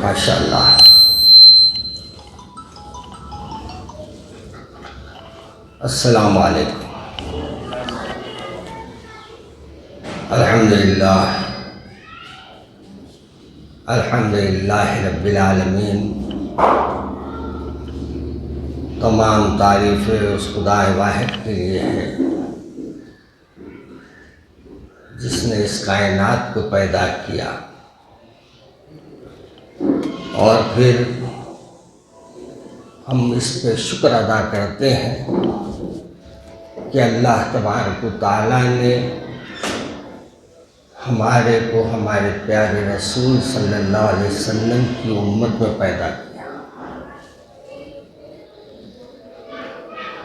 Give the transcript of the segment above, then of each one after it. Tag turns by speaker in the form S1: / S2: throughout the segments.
S1: ماشاء اللہ. السلام علیکم. الحمدللہ الحمدللہ رب العالمین. تمام تعریفیں اس خدا واحد کے لیے ہے جس نے اس کائنات کو پیدا کیا اور پھر ہم اس پہ شکر ادا کرتے ہیں کہ اللہ تبارک و تعالیٰ نے ہمارے کو ہمارے پیارے رسول صلی اللہ علیہ وسلم کی امت میں پیدا کیا.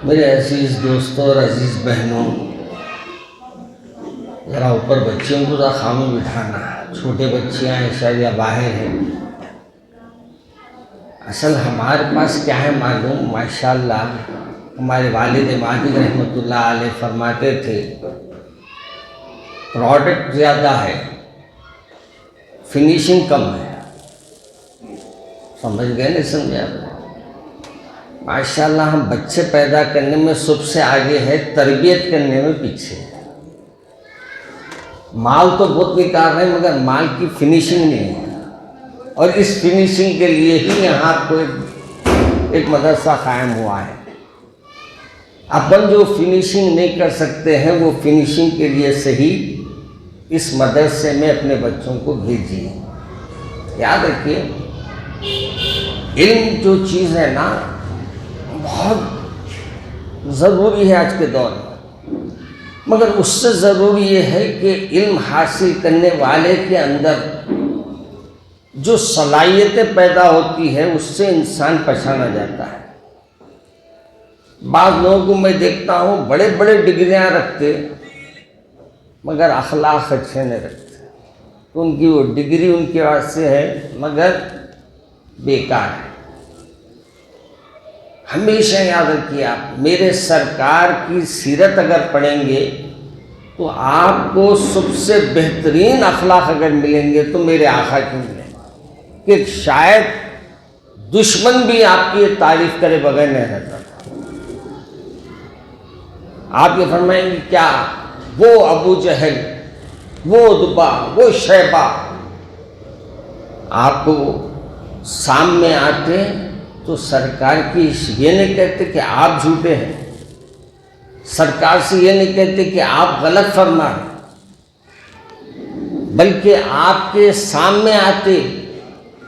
S1: میرے عزیز دوستوں اور عزیز بہنوں، ذرا اوپر بچیوں کو ذرا خاموش بٹھانا. چھوٹے بچیاں ہیں شاید یا باہر ہیں. اصل ہمارے پاس کیا ہے معلوم، ماشاءاللہ ہمارے والد ماجد رحمۃ اللہ علیہ فرماتے تھے پروڈکٹ زیادہ ہے، فنیشنگ کم ہے. سمجھ گئے نہیں سمجھا؟ ماشاءاللہ ہم بچے پیدا کرنے میں سب سے آگے ہے، تربیت کرنے میں پیچھے ہے. مال تو بہت نکال رہے ہیں مگر مال کی فنیشنگ نہیں ہے. اور اس فنیشنگ کے لیے ہی یہاں کو ایک مدرسہ قائم ہوا ہے. اپن جو فنیشنگ نہیں کر سکتے ہیں وہ فنیشنگ کے لیے صحیح اس مدرسے میں اپنے بچوں کو بھیجیے. یاد رکھیے علم جو چیز ہے نا بہت ضروری ہے آج کے دور میں، مگر اس سے ضروری یہ ہے کہ علم حاصل کرنے والے کے اندر جو صلاحیتیں پیدا ہوتی ہے اس سے انسان پہچانا جاتا ہے. بعض لوگوں کو میں دیکھتا ہوں بڑے بڑے ڈگریاں رکھتے مگر اخلاق اچھے نہیں رکھتے. تو ان کی وہ ڈگری ان کے واسطے ہے مگر بیکار ہے. ہمیشہ یاد رکھیے آپ میرے سرکار کی سیرت اگر پڑھیں گے تو آپ کو سب سے بہترین اخلاق اگر ملیں گے تو میرے آقا کی ملیں گے کہ شاید دشمن بھی آپ کی تعریف کرے بغیر نہیں رہتا تھا. آپ یہ فرمائیں گے کیا وہ ابو جہل، وہ دبا، وہ شیبہ آپ کو سامنے آتے تو سرکار کی یہ نہیں کہتے کہ آپ جھوٹے ہیں، سرکار سے یہ نہیں کہتے کہ آپ غلط فرما رہے، بلکہ آپ کے سامنے آتے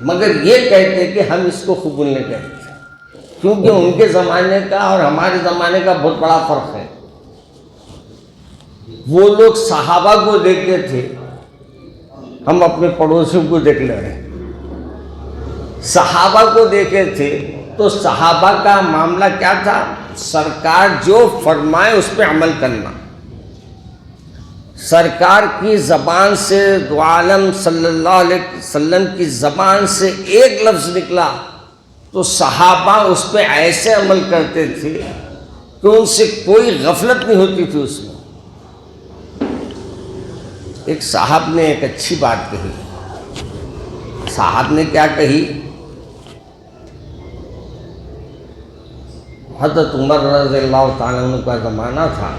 S1: مگر یہ کہتے کہ ہم اس کو قبول نہیں کرتے. کیونکہ ان کے زمانے کا اور ہمارے زمانے کا بہت بڑا فرق ہے. وہ لوگ صحابہ کو دیکھتے تھے، ہم اپنے پڑوسیوں کو دیکھ لے رہے ہیں. صحابہ کو دیکھے تھے تو صحابہ کا معاملہ کیا تھا؟ سرکار جو فرمائے اس پہ عمل کرنا. سرکار کی زبان سے دو عالم صلی اللہ علیہ وسلم کی زبان سے ایک لفظ نکلا تو صحابہ اس پہ ایسے عمل کرتے تھے کہ ان سے کوئی غفلت نہیں ہوتی تھی. اس میں ایک صاحب نے ایک اچھی بات کہی. صاحب نے کیا کہی؟ حضرت عمر رضی اللہ تعالیٰ عنہ کا زمانہ تھا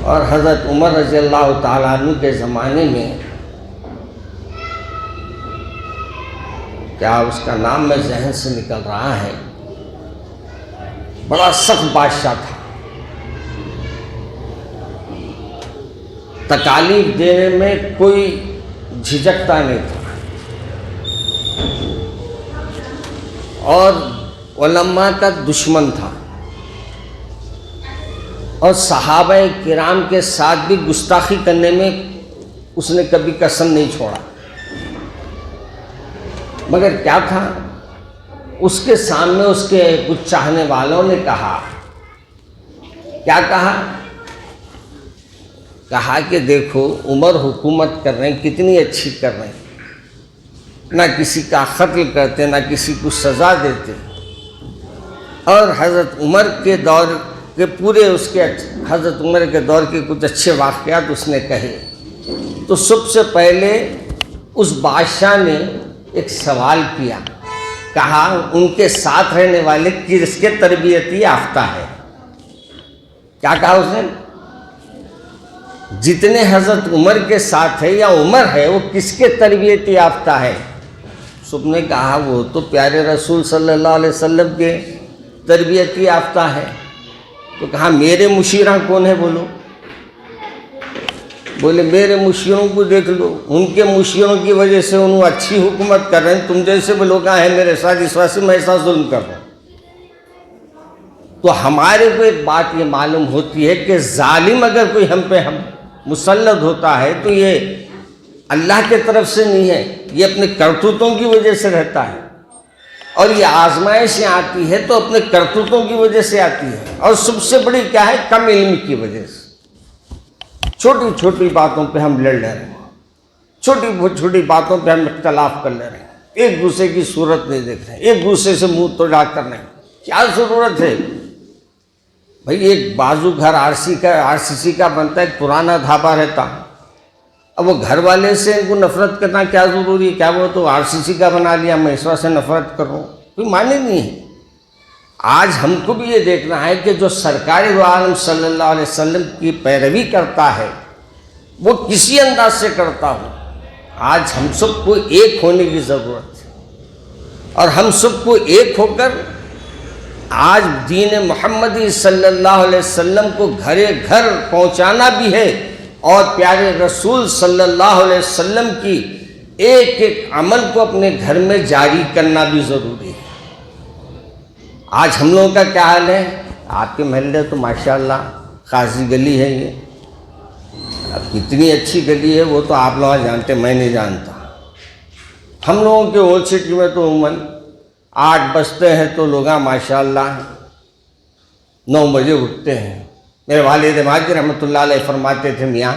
S1: اور حضرت عمر رضی اللہ تعالیٰ عنہ کے زمانے میں کیا اس کا نام میں ذہن سے نکل رہا ہے، بڑا سخت بادشاہ تھا. تکالیف دینے میں کوئی جھجکتا نہیں تھا اور علماء کا دشمن تھا اور صحابہ کرام کے ساتھ بھی گستاخی کرنے میں اس نے کبھی کسر نہیں چھوڑا. مگر کیا تھا، اس کے سامنے اس کے کچھ چاہنے والوں نے کہا، کیا کہا کہ دیکھو عمر حکومت کر رہے ہیں، کتنی اچھی کر رہے ہیں، نہ کسی کا قتل کرتے نہ کسی کو سزا دیتے. اور حضرت عمر کے دور کے پورے حضرت عمر کے دور کے کچھ اچھے واقعات اس نے کہے. تو سب سے پہلے اس بادشاہ نے ایک سوال کیا، کہا ان کے ساتھ رہنے والے کس کے تربیتی یافتہ ہے؟ کیا کہا اس نے؟ جتنے حضرت عمر کے ساتھ ہے یا عمر ہے وہ کس کے تربیتی یافتہ ہے؟ سب نے کہا وہ تو پیارے رسول صلی اللہ علیہ وسلم کے تربیتی یافتہ ہے۔ تو کہا میرے مشیرہ کون ہے بولو؟ بولے میرے مشیروں کو دیکھ لو، ان کے مشیروں کی وجہ سے انہوں اچھی حکومت کر رہے ہیں، تم جیسے بھی لوگ ہیں میرے ساتھ اس واسطے میں ایسا ظلم کر رہا ہوں۔ تو ہمارے کو ایک بات یہ معلوم ہوتی ہے کہ ظالم اگر کوئی ہم پہ مسلط ہوتا ہے تو یہ اللہ کے طرف سے نہیں ہے، یہ اپنے کرتوتوں کی وجہ سے رہتا ہے، اور یہ آزمائشیں آتی ہے تو اپنے کرتوتوں کی وجہ سے آتی ہے، اور سب سے بڑی کیا ہے؟ کم علمی کی وجہ سے۔ چھوٹی چھوٹی باتوں پہ ہم لڑ رہے ہیں، چھوٹی چھوٹی باتوں پہ ہم اختلاف کر لے رہے ہیں، ایک دوسرے کی صورت نہیں دیکھ رہے ہیں، ایک دوسرے سے منہ توڑا کر رہے ہیں۔ کیا ضرورت ہے بھائی؟ ایک بازو گھر آر سی سی کا بنتا ہے، ایک پرانا ڈھابا رہتا، اب وہ گھر والے سے ان کو نفرت کرنا کیا ضروری ہے؟ کیا وہ تو آر سی سی کا بنا لیا، میں اس واسطے سے نفرت کر رہا ہوں؟ کوئی معنی نہیں ہے۔ آج ہم کو بھی یہ دیکھنا ہے کہ جو سرکار دو عالم صلی اللہ علیہ وسلم کی پیروی کرتا ہے وہ کسی انداز سے کرتا ہو۔ آج ہم سب کو ایک ہونے کی ضرورت ہے، اور ہم سب کو ایک ہو کر آج دین محمدی صلی اللہ علیہ وسلم کو گھرے گھر پہنچانا بھی ہے، اور پیارے رسول صلی اللہ علیہ وسلم کی ایک ایک عمل کو اپنے گھر میں جاری کرنا بھی ضروری ہے۔ آج ہم لوگوں کا کیا حال ہے؟ آپ کے محلے تو ماشاءاللہ قاضی گلی ہے، یہ اب کتنی اچھی گلی ہے وہ تو آپ لوگ جانتے، میں نہیں جانتا۔ ہم لوگوں کے اولڈ سٹی میں تو عموماً 8 بجتے ہیں تو لوگ ماشاءاللہ 9 بجے اٹھتے ہیں۔ میرے والد ماجد رحمۃ اللہ علیہ فرماتے تھے میاں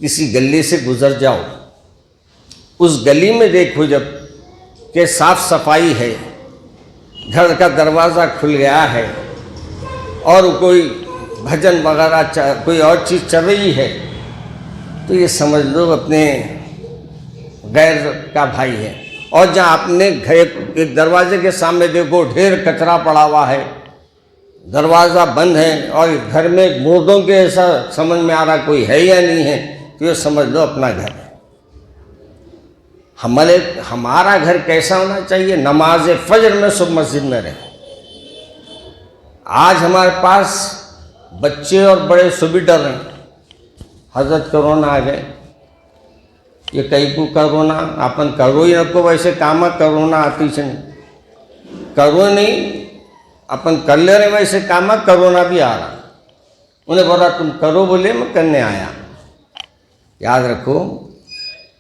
S1: کسی گلی سے گزر جاؤ، اس گلی میں دیکھو جب کہ صاف صفائی ہے، گھر کا دروازہ کھل گیا ہے، اور کوئی بھجن وغیرہ کوئی اور چیز چل رہی ہے، تو یہ سمجھ لو اپنے غیر کا بھائی ہے۔ اور جہاں اپنے ایک دروازے کے سامنے دیکھو ڈھیر کچرا پڑا ہوا ہے، دروازہ بند ہے، اور گھر میں مردوں کے ایسا سمجھ میں آ رہا کوئی ہے یا نہیں ہے، تو یہ سمجھ لو اپنا گھر ہے۔ ہمارا گھر کیسا ہونا چاہیے؟ نماز فجر میں سب مسجد میں رہے۔ آج ہمارے پاس بچے اور بڑے سبھی ڈر رہے ہیں، حضرت کرونا آ گئے، یہ کئی کو کرونا اپن کرو ہی رکھو، ویسے کاما کرونا آتی نہیں، کرو نہیں اپن کر لے رہے، ویسے کاما کرونا بھی آ رہا۔ انہیں بولا تم کرو، بولے میں کرنے آیا۔ یاد رکھو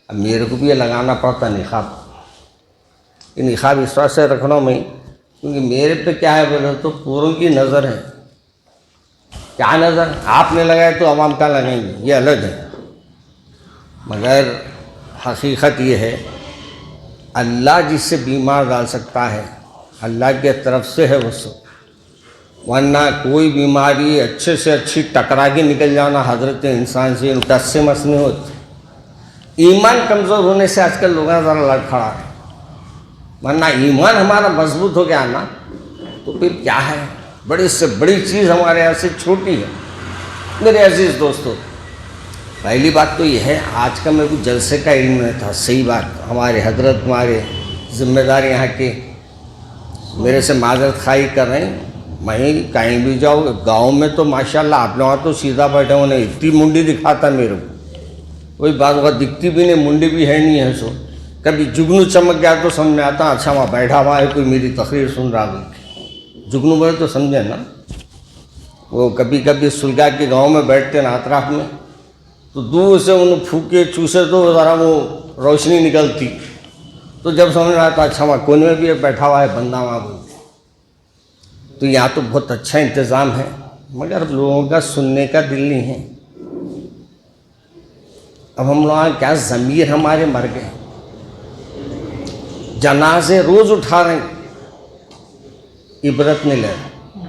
S1: اب میرے کو بھی یہ لگانا پڑتا نقاب، یہ نقاب اس طرح سے رکھنا میں، کیونکہ میرے پہ کیا ہے بولے تو پوروں کی نظر ہے۔ کیا نظر؟ آپ نے لگائے تو عوام کا لگائیں گے، یہ الگ ہے، مگر حقیقت یہ ہے اللہ جس سے بیمار ڈال سکتا ہے اللہ کے طرف سے ہے وہ سب، ورنہ کوئی بیماری اچھے سے اچھی ٹکرا کے نکل جانا حضرت انسان سے ٹس سے مس نہیں ہوتی۔ ایمان کمزور ہونے سے آج کل لوگوں ذرا لڑ کھڑا ہے، ورنہ ایمان ہمارا مضبوط ہو گیا نا تو پھر کیا ہے، بڑی سے بڑی چیز ہمارے یہاں سے چھوٹی ہے۔ میرے عزیز دوستو، پہلی بات تو یہ ہے آج کا میرے کو جلسے کا علم نہیں تھا، صحیح بات، ہمارے حضرت ہمارے ذمہ دار یہاں کے میرے سے معذرت خواہی کر رہے ہیں۔ میں کہیں بھی جاؤ گاؤں میں تو ماشاءاللہ آپ لوگوں تو سیدھا بیٹھے ہونے، اتنی منڈی دکھاتا میرے کو، کوئی بات وقت دکھتی بھی نہیں، منڈی بھی ہے نہیں ہے، سو کبھی جگنو چمک گیا تو سمجھ میں آتا اچھا وہاں بیٹھا ہوا ہے کوئی میری تقریر سن رہا ہے، جگنو بولے تو سمجھے نا۔ وہ کبھی کبھی سلگا کے گاؤں میں بیٹھتے نا اطراف میں، تو دور سے انہوں پھوکے چوسے تو ذرا وہ روشنی نکلتی، تو جب سمجھ میں آتا اچھا وہاں کونے میں بھی بیٹھا ہوا ہے بندہ وہاں بولتے۔ تو یہاں تو بہت اچھا انتظام ہے، مگر لوگوں کا سننے کا دل نہیں ہے۔ اب ہم لوگ کیا ضمیر ہمارے مر گئے، جنازے روز اٹھا رہے ہیں، عبرت نہیں لے رہے،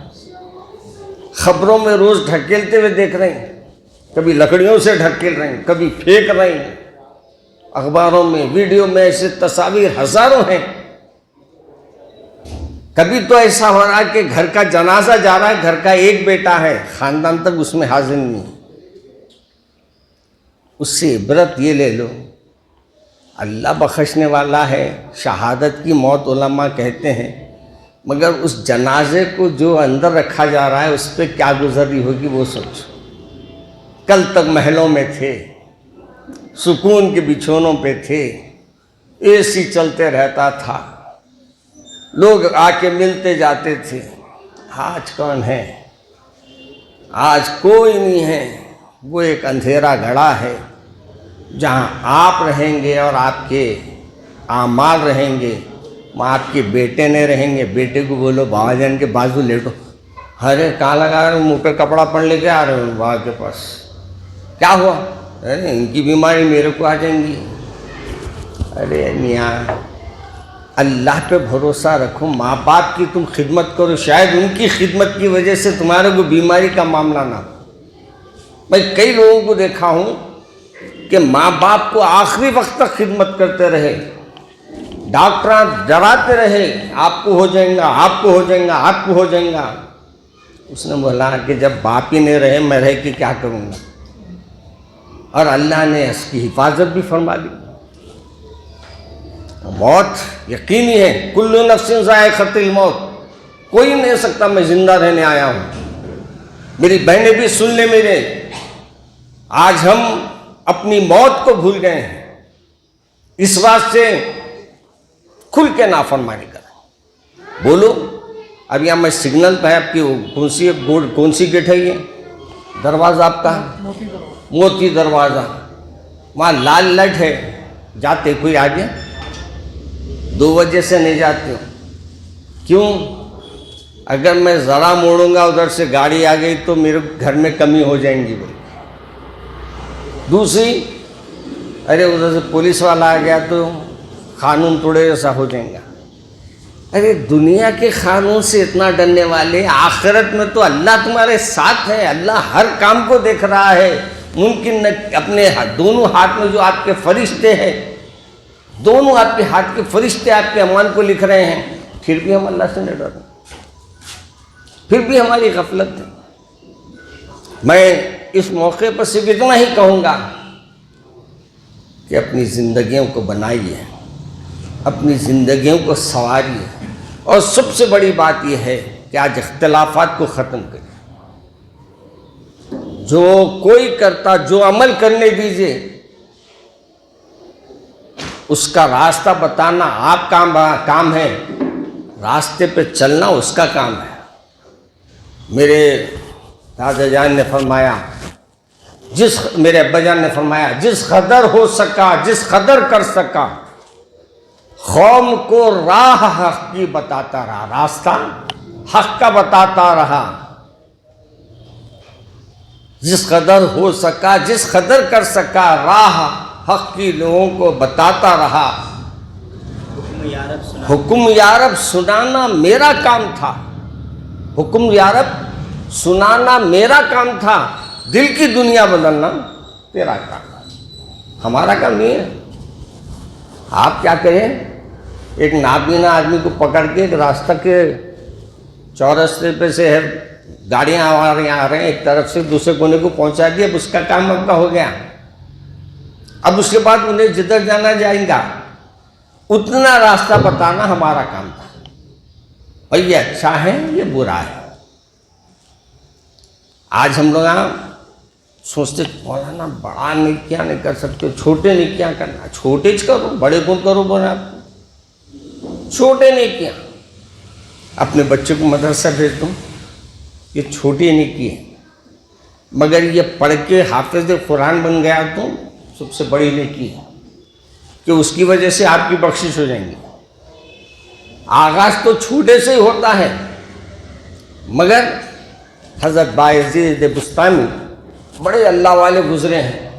S1: خبروں میں روز ڈھکیلتے ہوئے دیکھ رہے ہیں، کبھی لکڑیوں سے ڈھکیل رہے ہیں، کبھی پھینک رہے ہیں، اخباروں میں، ویڈیو میں ایسے تصاویر ہزاروں ہیں. کبھی تو ایسا ہو رہا ہے کہ گھر کا جنازہ جا رہا ہے، گھر کا ایک بیٹا ہے، خاندان تک اس میں حاضر نہیں. اس سے عبرت یہ لے لو، اللہ بخشنے والا ہے. شہادت کی موت علماء کہتے ہیں، مگر اس جنازے کو جو اندر رکھا جا رہا ہے اس پہ کیا گزری ہوگی وہ سوچو. کل تک محلوں میں تھے، سکون کے بچھونوں پہ تھے، اے سی چلتے رہتا تھا، لوگ آ کے ملتے جاتے تھے. آج کون ہے؟ آج کوئی نہیں ہے. وہ ایک اندھیرا گھڑا ہے جہاں آپ رہیں گے اور آپ کے اعمال رہیں گے. وہاں آپ کے بیٹے نہیں رہیں گے. بیٹے کو بولو بابا جان کے بازو لیٹو، ارے کہاں لگا رہے ہو، منہ پہ کپڑا پڑ لے کے آ رہے ہو بابا کے پاس، کیا ہوا؟ ارے ان کی بیماری میرے کو آ جائیں گی. ارے میاں اللہ پہ بھروسہ رکھو، ماں باپ کی تم خدمت کرو، شاید ان کی خدمت کی وجہ سے تمہارے کو بیماری کا معاملہ نہ ہو. میں کئی لوگوں کو دیکھا ہوں کہ ماں باپ کو آخری وقت تک خدمت کرتے رہے، ڈاکٹر ڈراتے رہے آپ کو ہو جائیں گا، آپ کو ہو جائیں گا، آپ کو ہو جائیں گا. اس نے بولا کہ جب باپ ہی نہیں رہے میں رہ کے کیا کروں گا. اور اللہ نے اس کی حفاظت بھی فرما دی. موت یقینی ہے، کل نفس ذائقۃ الموت، کوئی نہیں سکتا میں زندہ رہنے آیا ہوں. میری بہنیں بھی سن لیں میرے، آج ہم اپنی موت کو بھول گئے ہیں، اس بات سے کھل کے نافرمانی کریں. بولو اب یہاں میں سگنل پہ آپ کی کون سی گیٹ ہے؟ یہ دروازہ آپ کا موتی دروازہ، وہاں لال لائٹ ہے، جاتے کوئی آگے 2 بجے سے نہیں جاتے ہو. کیوں؟ اگر میں ذرا موڑوں گا ادھر سے گاڑی آ گئی تو میرے گھر میں کمی ہو جائیں گی. بولے دوسری، ارے ادھر سے پولیس والا آ گیا تو قانون توڑے جیسا ہو جائیں گا. ارے دنیا کے قانون سے اتنا ڈرنے والے، آخرت میں تو اللہ تمہارے ساتھ ہے، اللہ ہر کام کو دیکھ رہا ہے. ممکن اپنے دونوں ہاتھ میں جو آپ کے فرشتے ہیں، دونوں آپ کے ہاتھ کے فرشتے آپ کے امان کو لکھ رہے ہیں، پھر بھی ہم اللہ سے نہیں ڈر رہے، پھر بھی ہماری غفلت ہے. میں اس موقع پر صرف اتنا ہی کہوں گا کہ اپنی زندگیوں کو بنائیے، اپنی زندگیوں کو سنواریے، اور سب سے بڑی بات یہ ہے کہ آج اختلافات کو ختم کریں. جو کوئی کرتا، جو عمل کرنے دیجیے، اس کا راستہ بتانا آپ کا کام ہے، راستے پہ چلنا اس کا کام ہے. میرے دادا جان نے فرمایا، میرے ابا جان نے فرمایا، جس قدر ہو سکا، جس قدر کر سکا، قوم کو راہ حق کی بتاتا رہا، راستہ حق کا بتاتا رہا. جس قدر ہو سکا، جس قدر کر سکا، راہ حق کی لوگوں کو بتاتا رہا. حکم یا رب سنانا میرا کام تھا، حکم یا رب سنانا میرا کام تھا، دل کی دنیا بدلنا تیرا کام تھا، ہمارا کام نہیں ہے. آپ کیا کریں؟ ایک نابینا آدمی کو پکڑ کے ایک راستہ کے چورستے پہ سے گاڑیاں آ رہی ہیں، ایک طرف سے دوسرے کونے کو پہنچا دیا، اب اس کا کام اب کا ہو گیا. اب اس کے بعد انہیں جدھر جانا جائیں گا اتنا راستہ بتانا ہمارا کام تھا. بھائی یہ اچھا ہے، یہ برا ہے. آج ہم لوگ سوچتے مولانا بڑا نیکیاں نہیں کر سکتے، چھوٹے نیکیاں کرنا، چھوٹے کرو، بڑے کون کرو. بولے آپ چھوٹے نیکیاں. اپنے بچے کو مدرسہ بھیج دو، یہ چھوٹی نیکی ہے، مگر یہ پڑھ کے حافظ قرآن بن گیا تو سب سے بڑی نیکی ہے کہ اس کی وجہ سے آپ کی بخشش ہو جائیں گی. آغاز تو چھوٹے سے ہی ہوتا ہے. مگر حضرت بایزید بستامی بڑے اللہ والے گزرے ہیں،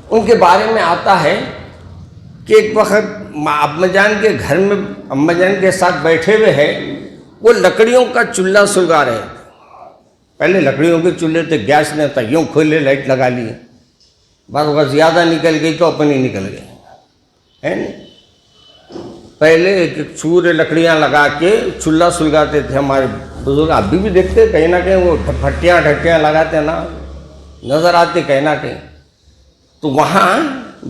S1: ان کے بارے میں آتا ہے کہ ایک وقت اماں جان کے گھر میں اماں جان کے ساتھ بیٹھے ہوئے ہیں، وہ لکڑیوں کا چولہا سلگا رہے ہیں. پہلے لکڑیوں کے چولہے تھے، گیس نہیں تھا، یوں کھولے لائٹ لگا لیے، بعض اوقات زیادہ نکل گئی تو اپنی نکل گئی. ہے نہیں. پہلے ایک چورے لکڑیاں لگا کے چولہا سلگاتے تھے ہمارے بزرگ. ابھی بھی دیکھتے کہیں نہ کہیں وہ ڈھٹیاں لگاتے نا, نظر آتے کہیں نہ کہیں. تو وہاں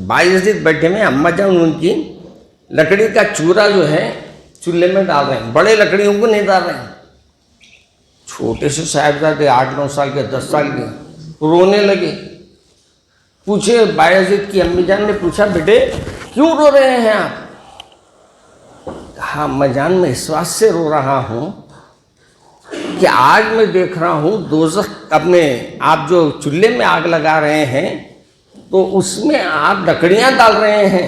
S1: باعزت بیٹھے میں اماں جان ان کی لکڑی کا چورا جو ہے چولہے میں ڈال رہے ہیں, بڑے لکڑیوں کو نہیں ڈال رہے ہیں. چھوٹے سے صاحبزادے 8-9 سال کے 10 سال کے رونے لگے. پوچھے باعزت کی امی جان نے پوچھا بیٹے کیوں رو رہے ہیں آپ؟ کہا امی جان میں اس واسطے سے رو رہا ہوں کہ آج میں دیکھ رہا ہوں دوزخ اپنے آپ جو چولہے میں آگ لگا رہے ہیں تو اس میں آپ لکڑیاں ڈال رہے ہیں.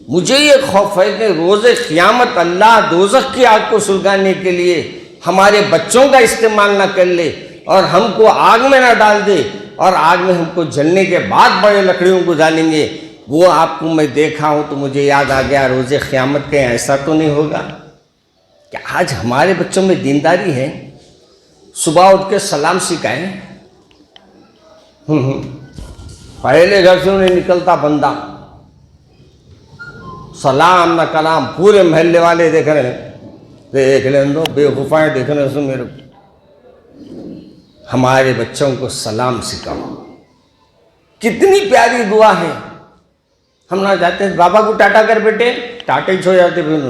S1: مجھے یہ خوف ہے کہ روز قیامت اللہ دوزخ کی آگ کو سلگانے کے لیے ہمارے بچوں کا استعمال نہ کر لے اور ہم کو آگ میں نہ ڈال دے, اور آگ میں ہم کو جلنے کے بعد بڑے لکڑیوں کو ڈالیں گے. وہ آپ کو میں دیکھا ہوں تو مجھے یاد آ گیا روز قیامت کہیں ایسا تو نہیں ہوگا کہ آج ہمارے بچوں میں دینداری ہے. صبح اٹھ کے سلام سکھائیں. پہلے گھر سے انہیں نکلتا بندہ سلام نہ کلام, پورے محلے والے دیکھ رہے ہیں, دیکھ لیں دو بے وفائیں دیکھ رہے ہیں میرے کو. ہمارے بچوں کو سلام سکھاؤ. کتنی پیاری دعا ہے. ہم نہ جاتے ہیں بابا کو ٹاٹا کر بیٹے, ٹاٹے چھو جاتے پھر.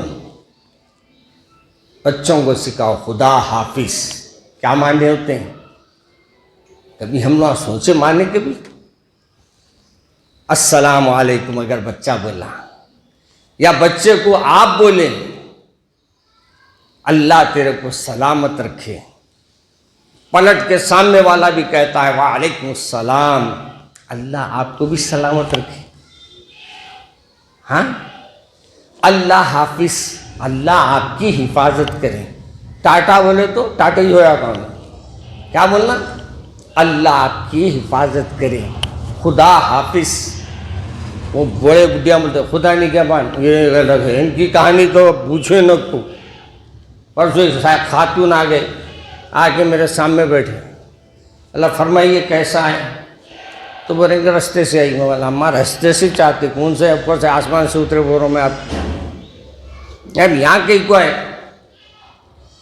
S1: بچوں کو سکھاؤ خدا حافظ کیا معنی ہوتے ہیں. کبھی ہم نہ سوچے معنی کے بھی. السلام علیکم اگر بچہ بولا یا بچے کو آپ بولیں اللہ تیرے کو سلامت رکھے. پلٹ کے سامنے والا بھی کہتا ہے وعلیکم السلام, اللہ آپ کو بھی سلامت رکھے. ہاں اللہ حافظ, اللہ آپ کی حفاظت کرے. ٹاٹا بولے تو ٹاٹا ہی ہوا کام. کیا بولنا؟ اللہ آپ کی حفاظت کرے, خدا حافظ. وہ بڑے بڈھیا بولتے خدا نہیں کیا بان, یہ الگ ہے ان کی کہانی تو پوچھے نہ کو. پرسوں ایک خاتون آ گئے, آ کے میرے سامنے بیٹھے. اللہ فرمائیے کیسا ہے؟ تو بولیں گے رستے سے آئی. میں بولا اماں رستے سے چاہتے کون سے اوپر سے آسمان سے اترے بول رہا ہوں میں آپ یار یہاں کہیں کو ہے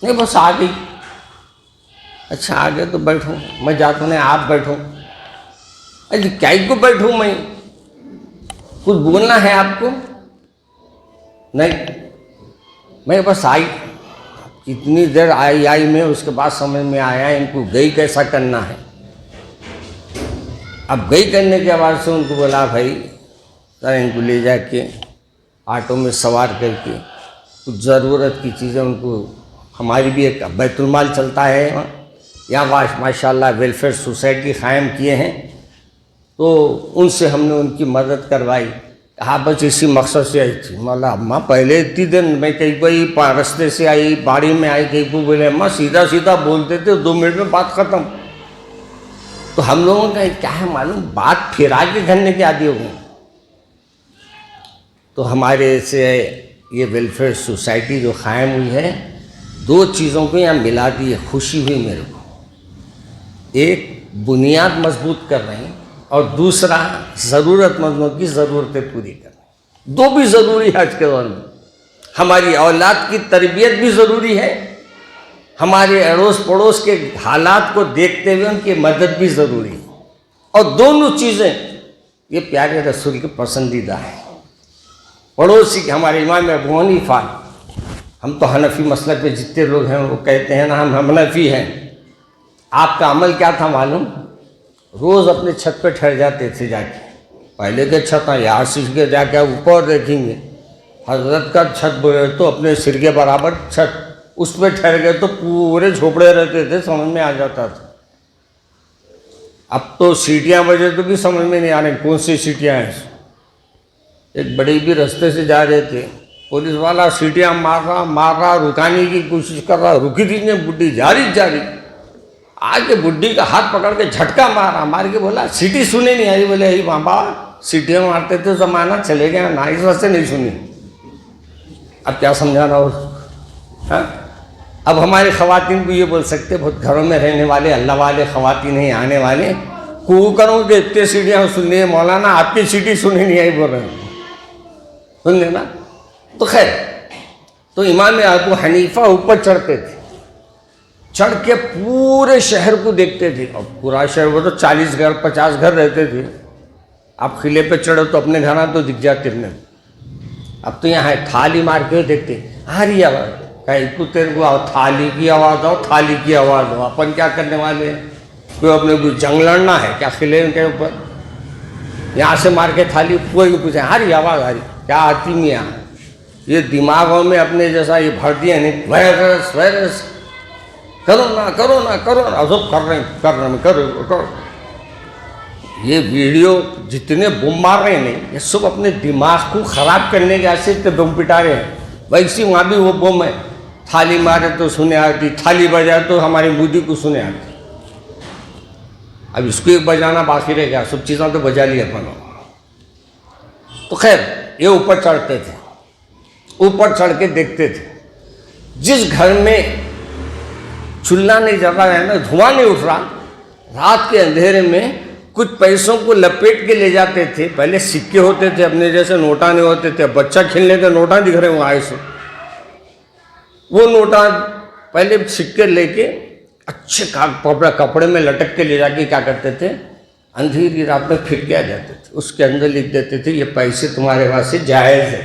S1: نہیں بس آ گئی. اچھا آ گئے تو بیٹھو, میں جاتا ہوں. نہیں آپ بیٹھو. اجی کیا کو بیٹھوں میں, کچھ بولنا ہے آپ کو؟ نہیں میں بس آئی. کتنی دیر آئی میں, اس کے بعد سمجھ میں آیا ان کو گئی کیسا کرنا ہے. اب گئی کرنے کے بعد سے ان کو بولا بھائی ذرا ان کو لے جا کے آٹو میں سوار کر کے کچھ ضرورت کی چیزیں ان کو, ہماری بھی ایک بیت المال چلتا ہے یہاں ماشاء اللہ ویلفیئر سوسائٹی قائم کیے ہیں, تو ان سے ہم نے ان کی مدد کروائی. کہا بس اسی مقصد سے آئی تھی. مولا اماں پہلے اتنی دن میں کہیں کوئی رستے سے آئی, باڑی میں آئی, کہیں کو بولے اماں سیدھا سیدھا بولتے تھے 2 منٹ میں بات ختم. تو ہم لوگوں کا کیا ہے معلوم, بات پھرا کے گھرنے کے عادی ہو گئے. تو ہمارے سے یہ ویلفیئر سوسائٹی جو قائم ہوئی ہے 2 چیزوں کو یہاں ملا دی ہے, خوشی ہوئی میرے کو. ایک بنیاد مضبوط کر رہے ہیں اور دوسرا ضرورت مندوں کی ضرورتیں پوری کر رہے ہیں. 2 بھی ضروری ہے آج کے دور میں. ہماری اولاد کی تربیت بھی ضروری ہے, ہمارے اڑوس پڑوس کے حالات کو دیکھتے ہوئے ان کی مدد بھی ضروری ہے. اور دونوں چیزیں یہ پیارے رسول کے پسندیدہ ہیں. پڑوسی کے ہمارے امام ابو حنیفہ, ہم تو حنفی مسلک میں جتنے لوگ ہیں وہ کہتے ہیں نا ہم حنفی ہیں. آپ کا عمل کیا تھا معلوم؟ روز اپنے چھت پہ ٹھہر جاتے تھے جا کے. پہلے کے چھت یہاں سر کے جا کے اوپر دیکھیں گے, حضرت کا چھت بولے تو اپنے سر کے برابر چھت, اس پہ ٹھہر گئے تو پورے جھوپڑے رہتے تھے, سمجھ میں آ جاتا تھا. اب تو سیٹیاں بجے تو بھی سمجھ میں نہیں آ رہے کون سی سیٹیاں ہیں. ایک بڑی بھی رستے سے جا رہے تھے, پولیس والا سیٹیاں مار رہا, رکانے کی کوشش کر رہا, رکی تھی نہیں, بڈھی جاری آ کے بڈھی کا ہاتھ پکڑ کے جھٹکا مار کے بولا سیٹی سنی نہیں آئی. بولے ای بابا سیٹیاں مارتے تھے زمانہ چلے گیا نا, اس واسطے نہیں سنی. اب کیا سمجھانا ہو. ہاں اب ہماری خواتین کو یہ بول سکتے, بہت گھروں میں رہنے والے اللہ والے خواتین ہیں آنے والے, کو کروں کہ اتنے سیٹیاں سننی ہے مولانا, آپ کی سیٹی سنی نہیں آئی بول رہے ہیں. سن لینا. تو خیر، تو امام ابو حنیفہ اوپر چڑھتے تھے، چڑھ کے پورے شہر کو دیکھتے تھے. اور پورا شہر، وہ تو 40 گھر 50 گھر رہتے تھے. آپ قلعے پہ چڑھو تو اپنے گھر تو دکھ جاتے تھے. اب تو یہاں تھالی مار کے دیکھتے، آ رہی آواز، کہیں کو تیرے کو تھالی کی آواز ہو، تھالی کی آواز ہو. اپن کیا کرنے والے ہیں؟ کوئی اپنے کو جنگ لڑنا ہے کیا قلعے کے اوپر؟ یہاں سے مار کے تھالی، کوئی پوچھے آ رہی آواز، آ رہی کیا آتی نہیں یہاں. یہ دماغوں میں اپنے جیسا یہ بھر دیا نہیں، وائرس وائرس، کرو نا کرو نا کرو نا، سب کر رہے ہیں کرو. یہ ویڈیو جتنے بم مار رہے ہیں یہ سب اپنے دماغ کو خراب کرنے کے واسطے بم پٹا رہے ہیں. ویسی وہاں بھی وہ بم ہے، تھالی مارے تو سنے آتی، تھالی بجائے تو ہماری مودی کو سنے آتی. اب اس کو ایک بجانا باقی رہ گیا، سب چیزیں تو بجا لی اپنوں. تو خیر یہ اوپر چڑھتے تھے، اوپر چڑھ کے دیکھتے تھے جس گھر میں چولہا نہیں جل رہا ہے نا، دھواں نہیں اٹھ رہا، رات کے اندھیرے میں کچھ پیسوں کو لپیٹ کے لے جاتے تھے. پہلے سکے ہوتے تھے، اپنے جیسے نوٹا نہیں ہوتے تھے. بچہ کھیلنے کے نوٹا دکھ رہے ہوں آئے سے، وہ نوٹا پہلے سکے لے کے اچھے کپڑے میں لٹک کے لے جا کے کیا کرتے تھے، اندھیری رات میں پھر کے آ جاتے تھے. اس کے اندر لکھ دیتے تھے یہ پیسے تمہارے واسطے جائز ہے.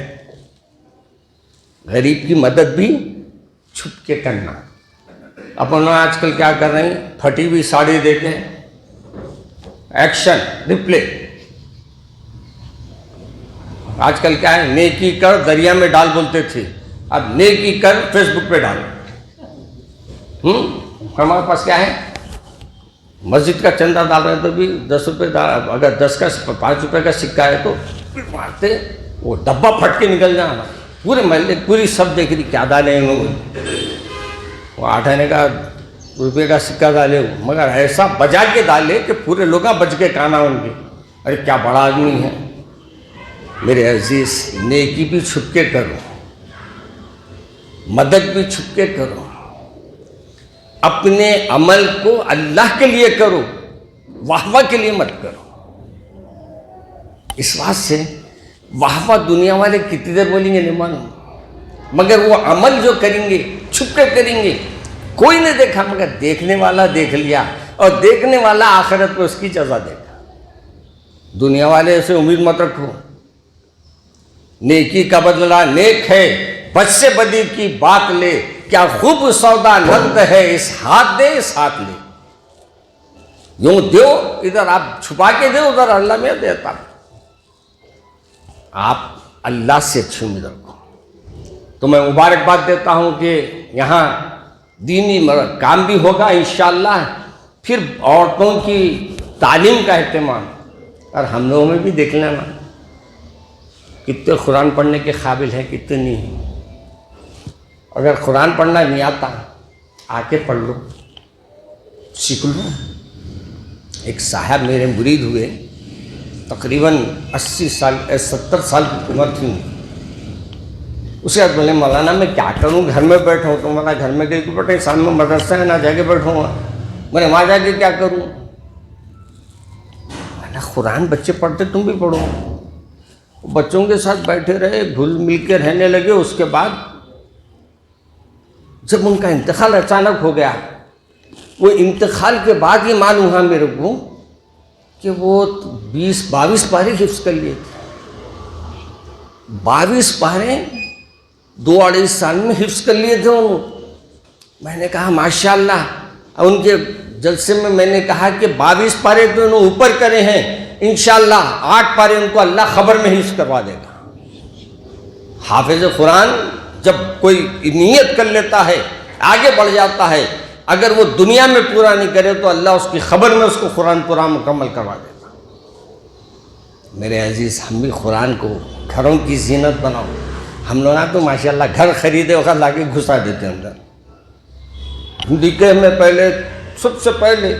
S1: غریب کی مدد بھی چھپ کے کرنا. اپن آج کل کیا کر رہے ہیں، پھٹی ہوئی ساڑی دے کے ایکشن ریپلے. آج کل کیا ہے، نیکی کر دریا میں ڈال بولتے تھے، اب نیکی کر فیس بک پہ ڈال. ہمارے پاس کیا ہے، مسجد کا چندہ ڈال رہے ہیں تو بھی 10 روپے ڈال، اگر 10 کا 5 روپے کا سکہ ہے تو مارتے وہ ڈبہ پھٹ کے نکل جانا. پورے محلے پوری سب دیکھ رہی کیا ڈالے ان لوگ، وہ 8 آنے کا روپے کا سکہ ڈالے، مگر ایسا بجا کے ڈالے کہ پورے لوگ بچ کے کانا ان کے. ارے کیا بڑا آدمی ہے. میرے عزیز، نیکی بھی چھپ کے کرو، مدد بھی چھپ کے کرو. اپنے عمل کو اللہ کے لیے کرو، واہ واہ کے لیے مت کرو. اس بات سے واہ واہ دنیا والے کتنی دیر بولیں گے نہیں معلوم، مگر وہ عمل جو کریں گے چھپ کے کریں گے. کوئی نہیں دیکھا مگر دیکھنے والا دیکھ لیا، اور دیکھنے والا آخرت میں اس کی جزا دے گا. دنیا والے سے امید مت رکھو. نیکی کا بدلہ نیک ہے، بد سے بدی کی بات لے، کیا خوب سودا نقد ہے، اس ہاتھ دے اس ہاتھ لے. یوں دیو، ادھر آپ چھپا کے دو، ادھر اللہ میں دیتا. آپ اللہ سے اچھی امید رکھو. تو میں مبارکباد دیتا ہوں کہ یہاں دینی کام بھی ہوگا انشاءاللہ. پھر عورتوں کی تعلیم کا اہتمام، اور ہم لوگوں میں بھی دیکھ لینا کتنے قرآن پڑھنے کے قابل ہیں، کتنے نہیں ہیں. اگر قرآن پڑھنا نہیں آتا آ کے پڑھ لو، سیکھ لو. ایک صاحب میرے مرید ہوئے، تقریباً 80 سال 70 سال کی عمر تھی. اس کے بعد بولے مولانا میں کیا کروں، گھر میں بیٹھا ہوں. تو مولانا گھر میں گئی کو بیٹھے، سامنے مدرسہ ہے، نہ جا کے بیٹھوں گا. میں وہاں جا کے کیا کروں؟ قرآن بچے پڑھتے تم بھی پڑھو. بچوں کے ساتھ بیٹھے رہے، گھل مل کے رہنے لگے. اس کے بعد جب ان کا انتقال اچانک ہو گیا، وہ انتقال کے بعد یہ معلوم ہوا میرے کو کہ وہ 22 پارے حفظ کر لیے تھے. 22 پارے 2-2.5 سال میں حفظ کر لیے تھے انہوں. میں نے کہا ماشاءاللہ. ان کے جلسے میں نے کہا کہ 22 پارے تو انہوں اوپر کرے ہیں، انشاءاللہ 8 پارے ان کو اللہ خبر میں حفظ کروا دے گا. حافظ قرآن جب کوئی نیت کر لیتا ہے آگے بڑھ جاتا ہے، اگر وہ دنیا میں پورا نہیں کرے تو اللہ اس کی خبر میں اس کو قرآن پورا مکمل کروا دے گا. میرے عزیز، ہم بھی قرآن کو گھروں کی زینت بناؤ. ہم لوگ تو ماشاءاللہ گھر خریدے وقت لا کے گھسا دیتے ہیں اندر. نکاح میں پہلے سب سے پہلے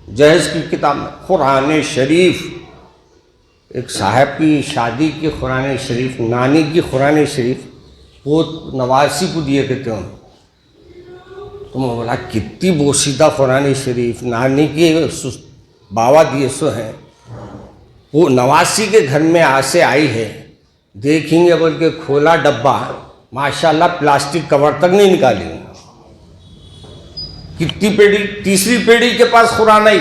S1: جہیز کی کتاب میں قرآن شریف، ایک صاحب کی شادی کی قرآن شریف، نانی کی قرآن شریف وہ نواسی کو دیے کہتے ہیں. تو میں بولا کتنی بوسیدہ قرآن شریف نانی کی باوا دیے سو ہیں. وہ نواسی کے گھر میں سے آئی ہے. دیکھیں گے بول کے کھولا ڈبہ، ماشاءاللہ پلاسٹک کور تک نہیں نکالیں گے. کتنی پیڑھی؟ تیسری پیڑھی کے پاس قرآن آئی،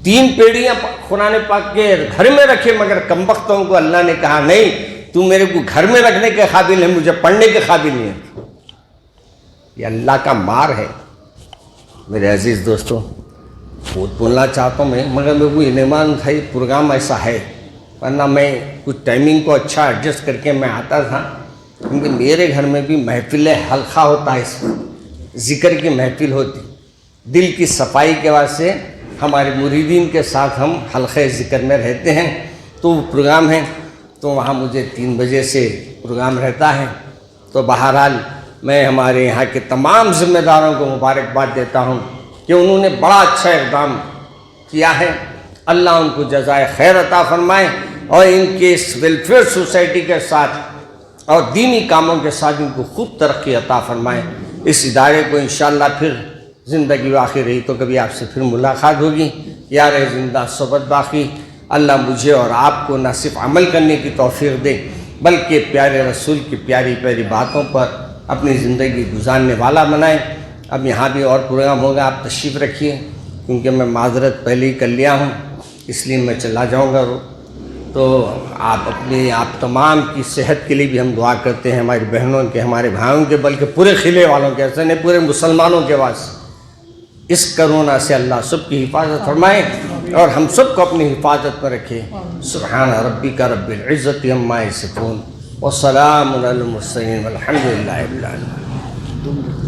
S1: 3 پیڑھیاں قرآن پاک کے گھر میں رکھے، مگر کمبختوں کو اللہ نے کہا نہیں، تو میرے کو گھر میں رکھنے کے قابل ہے، مجھے پڑھنے کے قابل نہیں ہے. یہ اللہ کا مار ہے. میرے عزیز دوستو، بہت بولنا چاہتا ہوں میں، مگر میرے کو انعام تھا یہ پروگرام ایسا ہے، ورنہ میں کچھ ٹائمنگ کو اچھا ایڈجسٹ کر کے میں آتا تھا، کیونکہ میرے گھر میں بھی محفل حلقہ ہوتا ہے، اس میں ذکر کی محفل ہوتی، دل کی صفائی کے واسطے ہمارے مریدین کے ساتھ ہم حلقہ ذکر میں رہتے ہیں. تو وہ پروگرام ہے، تو وہاں مجھے 3 بجے سے پروگرام رہتا ہے. تو بہرحال میں ہمارے یہاں کے تمام ذمہ داروں کو مبارکباد دیتا ہوں کہ انہوں نے بڑا اچھا اقدام کیا ہے. اللہ ان کو جزائے خیر عطا فرمائے، اور ان کے اس ویلفیئر سوسائٹی کے ساتھ اور دینی کاموں کے ساتھ ان کو خوب ترقی عطا فرمائے. اس ادارے کو انشاءاللہ پھر زندگی باقی رہی تو کبھی آپ سے پھر ملاقات ہوگی. یار زندہ صحبت باقی. اللہ مجھے اور آپ کو نہ صرف عمل کرنے کی توفیق دے، بلکہ پیارے رسول کی پیاری پیاری باتوں پر اپنی زندگی گزارنے والا بنائے. اب یہاں بھی اور پروگرام ہوگا، آپ تشریف رکھیے، کیونکہ میں معذرت پہلے ہی کر لیا ہوں، اس لیے میں چلا جاؤں گا. تو آپ تمام کی صحت کے لیے بھی ہم دعا کرتے ہیں، ہماری بہنوں کے، ہمارے بھائیوں کے، بلکہ پورے خلے والوں کے، ایسے نہیں پورے مسلمانوں کے واسطے. اس کرونا سے اللہ سب کی حفاظت فرمائے اور ہم سب کو اپنی حفاظت پر رکھے. سبحان ربک رب العزت عما یصفون وسلام علی المرسلین والحمد للہ رب العالمین.